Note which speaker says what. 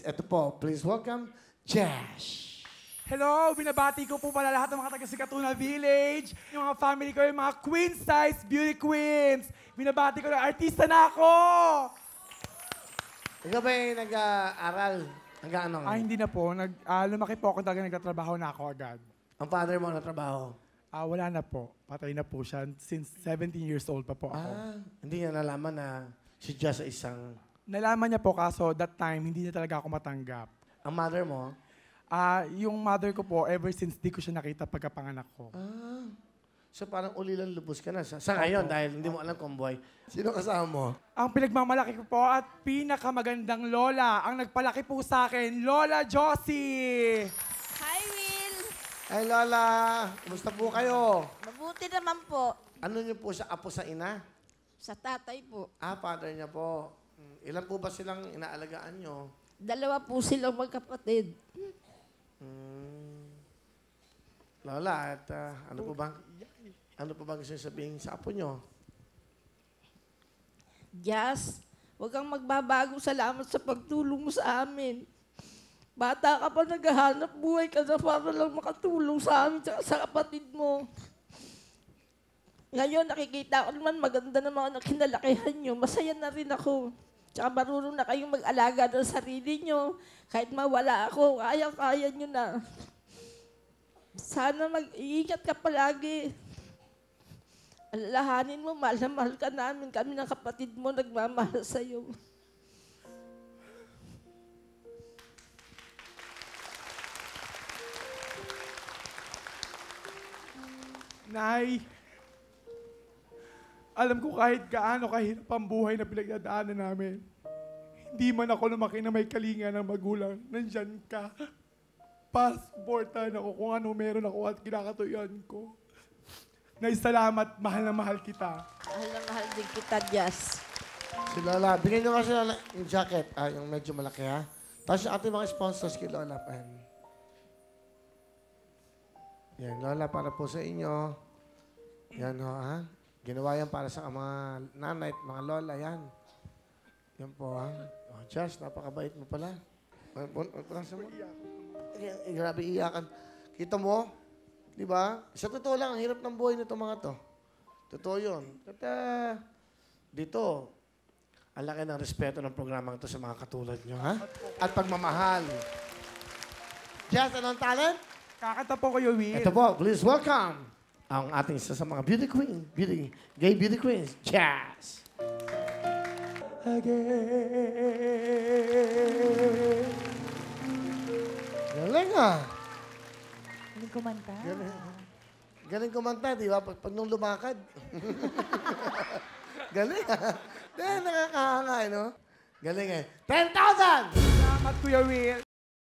Speaker 1: Ito po, please welcome, Jash.
Speaker 2: Hello! Binabati ko po pala lahat ng mga taga Sikatuna Village, yung mga family ko, yung mga queen size beauty queens. Binabati ko na artista na ako!
Speaker 1: Ikaw ba yung nag-aaral? Nag-ano?
Speaker 2: Hindi na po. Lumaki po ako talaga, nagtatrabaho na ako agad.
Speaker 1: Ang father mo na trabaho?
Speaker 2: Wala na po. Patay na po siya. Since 17 years old pa po ako.
Speaker 1: Hindi niya nalaman na si Jash ay isang...
Speaker 2: Nalaman niya po kaso that time, hindi niya talaga ako matanggap.
Speaker 1: Ang mother mo?
Speaker 2: Yung mother ko po, ever since di ko siya nakita pagkapanganak ko.
Speaker 1: So parang ulilang lubos ka na sa ngayon dahil hindi mo alam kung buhay. Sino kasama mo?
Speaker 2: Ang pinagmamalaki ko po at pinakamagandang lola, ang nagpalaki po sa akin, Lola Josie!
Speaker 3: Hi, Will.
Speaker 1: Ay, Lola. Kumusta po kayo?
Speaker 3: Mabuti naman po.
Speaker 1: Ano niyo po sa apo sa ina?
Speaker 3: Sa tatay po.
Speaker 1: Father niya po. Ilan po ba silang inaalagaan niyo?
Speaker 3: 2 po silang magkapatid.
Speaker 1: Lola, at ano po bang gusto niyo sabihin sa apo niyo?
Speaker 3: Jazz, huwag kang magbabago. Salamat sa pagtulong mo sa amin. Bata ka pa, naghahanap buhay ka na para lang makatulong sa amin at sa kapatid mo. Ngayon, nakikita ko naman maganda na mga kinalakihan nyo. Masaya na rin ako. Tsaka marunong na kayong mag-alaga ng sarili nyo. Kahit mawala ako, kaya-kaya nyo na. Sana mag-iingat ka palagi. Alalahanin mo, mahal na mahal ka namin. Kami ng kapatid mo, nagmamahal sa'yo.
Speaker 2: Nay, alam ko kahit gaano kahirap ang buhay na pinagdadaanan namin. Hindi man ako lumaki na may kalinga ng magulang. Nandyan ka. Passportan ako kung ano meron ako at kinakatuyuan ko. Nay, salamat. Mahal na mahal kita.
Speaker 3: Mahal na mahal din kita, Jazz.
Speaker 1: Si Lola, bigyan niyo kasi Lola yung jacket. Yung medyo malaki, ha? Tapos yung ating mga sponsors kay Lola. Yan, Lola, para po sa inyo. Yan, ho, ha? Ginawa yan para sa mga nanay at mga lola, yan. Yan po, ha? Josh, napakabait mo pala. Grabe iyakan. Kita mo? Di ba? Sa totoo lang, ang hirap ng buhay nito mga to. Totoo yun. At dito, ang laki ng respeto ng programang ito sa mga katulad nyo, ha? At pagmamahal. Josh, anong talent?
Speaker 2: Kakanta po kayo, Will.
Speaker 1: Ito po, please welcome ang ating isa sa mga gay beauty queens, Jazz. Again. Galing
Speaker 4: Galing kumanta.
Speaker 1: Galing kumanta, di ba? Pag nung lumakad. Galing Nakakahanga, no? Galing 10,000!
Speaker 2: Salamat, Kuya Will.